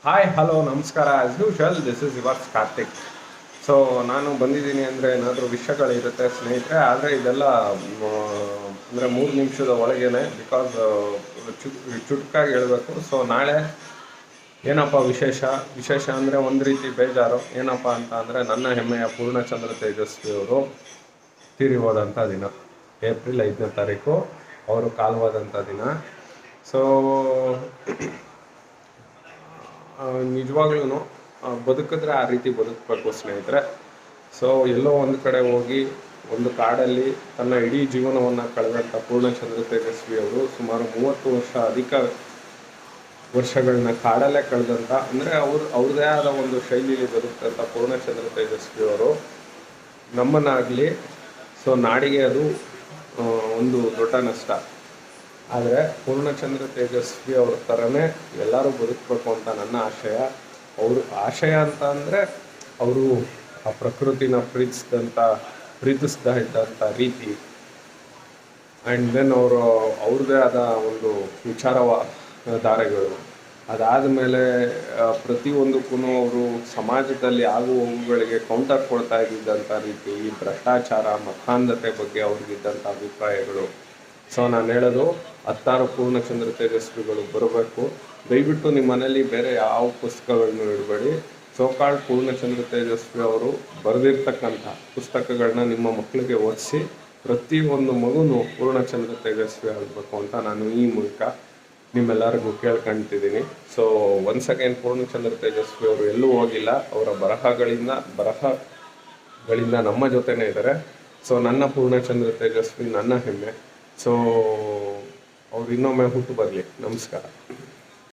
Hi hello ನಮಸ್ಕಾರ. As usual this is yours Karthik. So ನಾನು ಬಂದಿದ್ದೀನಿ ಅಂದರೆ ಏನಾದರೂ ವಿಷಯಗಳಿರುತ್ತೆ ಸ್ನೇಹಿತರೆ, ಆದರೆ ಇದೆಲ್ಲ ಅಂದರೆ 3 ನಿಮಿಷದ ಒಳಗೇನೆ, ಬಿಕಾಸ್ ಚುಟುಕಾಗಿ ಹೇಳಬೇಕು. ಸೊ ನಾಳೆ ಏನಪ್ಪ ವಿಶೇಷ ಅಂದರೆ ಒಂದು ರೀತಿ ಬೇಜಾರು. ಏನಪ್ಪ ಅಂತ ಅಂದರೆ ನನ್ನ ಹೆಮ್ಮೆಯ ಪೂರ್ಣಚಂದ್ರ ತೇಜಸ್ವಿ ಅವರು ತೀರಿ ಹೋದಂಥ ದಿನ. ಏಪ್ರಿಲ್ 5ನೇ ತಾರೀಕು ಅವರು ಕಾಲವಾದಂಥ ದಿನ. ಸೊ ನಿಜವಾಗ್ಲೂ ಬದುಕಿದ್ರೆ ಆ ರೀತಿ ಬದುಕಬೇಕು ಸ್ನೇಹಿತರೆ. ಸೊ ಎಲ್ಲೋ ಒಂದು ಕಡೆ ಹೋಗಿ ಒಂದು ಕಾಡಲ್ಲಿ ತನ್ನ ಇಡೀ ಜೀವನವನ್ನು ಕಳೆದಂಥ ಪೂರ್ಣಚಂದ್ರ ತೇಜಸ್ವಿ ಅವರು ಸುಮಾರು 30 ವರ್ಷ ಅಧಿಕ ವರ್ಷಗಳನ್ನ ಕಾಡಲ್ಲೇ ಕಳೆದಂಥ, ಅಂದರೆ ಅವ್ರದ್ದೇ ಆದ ಒಂದು ಶೈಲಿಯಲ್ಲಿ ಬದುಕ್ತಂಥ ಪೂರ್ಣಚಂದ್ರ ತೇಜಸ್ವಿ ಅವರು ನಮ್ಮನ್ನಾಗಲಿ ಸೊ ನಾಡಿಗೆ ಅದು ಒಂದು ದೊಡ್ಡ ನಷ್ಟ. ಆದರೆ ಪೂರ್ಣಚಂದ್ರ ತೇಜಸ್ವಿ ಅವ್ರ ಥರನೇ ಎಲ್ಲರೂ ಬದುಕಬೇಕು ಅಂತ ನನ್ನ ಆಶಯ. ಆಶಯ ಅಂತ ಅಂದರೆ ಅವರು ಆ ಪ್ರಕೃತಿನ ಪ್ರೀತಿಸ್ತಾ ಇದ್ದಂಥ ರೀತಿ, ಆ್ಯಂಡ್ ದೆನ್ ಅವ್ರದ್ದೇ ಆದ ಒಂದು ಧಾರೆಗಳು. ಅದಾದ ಮೇಲೆ ಪ್ರತಿಯೊಂದಕ್ಕೂ ಅವರು ಸಮಾಜದಲ್ಲಿ ಆಗು ಹೋಗುಗಳಿಗೆ ಕೌಂಟರ್ ಕೊಡ್ತಾ ಇದ್ದಂಥ ರೀತಿ, ಈ ಭ್ರಷ್ಟಾಚಾರ ಮತಾಂಧತೆ ಬಗ್ಗೆ ಅವ್ರಿಗಿದ್ದಂಥ ಅಭಿಪ್ರಾಯಗಳು. ಸೊ ನಾನು ಹೇಳೋದು, 10 ಪೂರ್ಣಚಂದ್ರ ತೇಜಸ್ವಿಗಳು ಬರಬೇಕು. ದಯವಿಟ್ಟು ನಿಮ್ಮ ಮನೇಲಿ ಬೇರೆ ಯಾವ ಪುಸ್ತಕಗಳನ್ನು ಇಡಬೇಡಿ. ಸೋಕಾಳ್ ಪೂರ್ಣಚಂದ್ರ ತೇಜಸ್ವಿ ಅವರು ಬರೆದಿರ್ತಕ್ಕಂಥ ಪುಸ್ತಕಗಳನ್ನ ನಿಮ್ಮ ಮಕ್ಕಳಿಗೆ ಓದಿಸಿ ಪ್ರತಿಯೊಂದು ಮಗುನು ಪೂರ್ಣಚಂದ್ರ ತೇಜಸ್ವಿ ಆಗಬೇಕು ಅಂತ ನಾನು ಈ ಮೂಲಕ ನಿಮ್ಮೆಲ್ಲರಿಗೂ ಕೇಳ್ಕೊಳ್ತಿದ್ದೀನಿ. So once again Purnachandra Tejaswi ಅವರು ಎಲ್ಲೂ ಹೋಗಿಲ್ಲ. ಅವರ ಬರಹಗಳಿಂದ ನಮ್ಮ ಜೊತೆನೇ ಇದ್ದಾರೆ. ಸೊ ನನ್ನ ಪೂರ್ಣಚಂದ್ರ ತೇಜಸ್ವಿ ನನ್ನ ಹೆಮ್ಮೆ. ಸೊ ಅವ್ರು ಇನ್ನೊಮ್ಮೆ ಹುಟ್ಟು ಬರಲಿ. ನಮಸ್ಕಾರ.